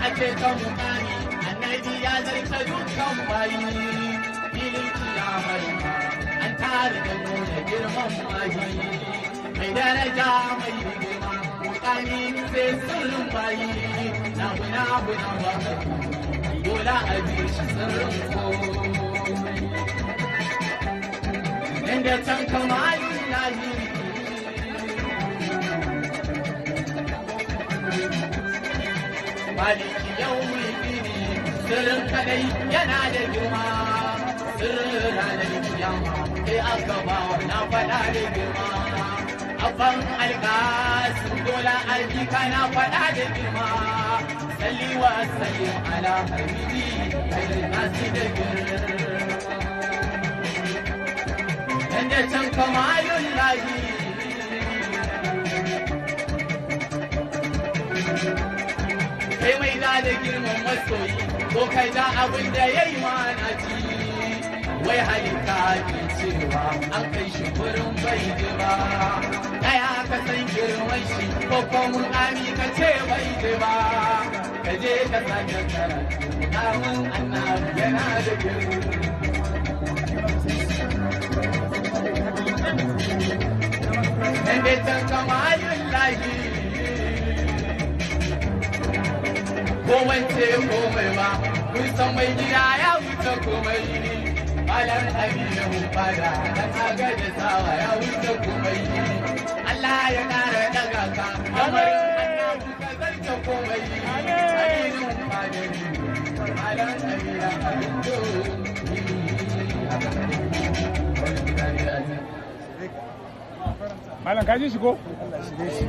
a ce ta mukami annabi ya zarta dukkan bayi filin kiyamar an tare da nuna girman mahi mai daraja mai girma mukami sai sirrin bayi na buna ba dole a bi shi sirrin ko inda can kamalin lahi maliki yau mulkini sirrin kadai yana da girma sirrin ranar kiyama sai aka ba na faɗa da girma abban alƙasin dole aiki na faɗa da girma salli wa sallim ala habibi kai nasi da girma inda can kamalin lahi kai mai da girman masoyi ko kai da abin da ya yi mana ci wai halitta ke cewa an kai shi wurin bai ji ba ɗaya ka san girman shi ko kuma ami ka ce bai ji ba ka je ka sake karatu namun annabi yana da girma inda can kamalin lahi ko wance komai ba kun san mai gida ya wuce komai malar amina mun fada dan aga da sawa ya wuce komai Allah ya kara daga ka kamar annabi ka zarta komai amina mun fada malar amina Malam kaji shi ko? Allah shi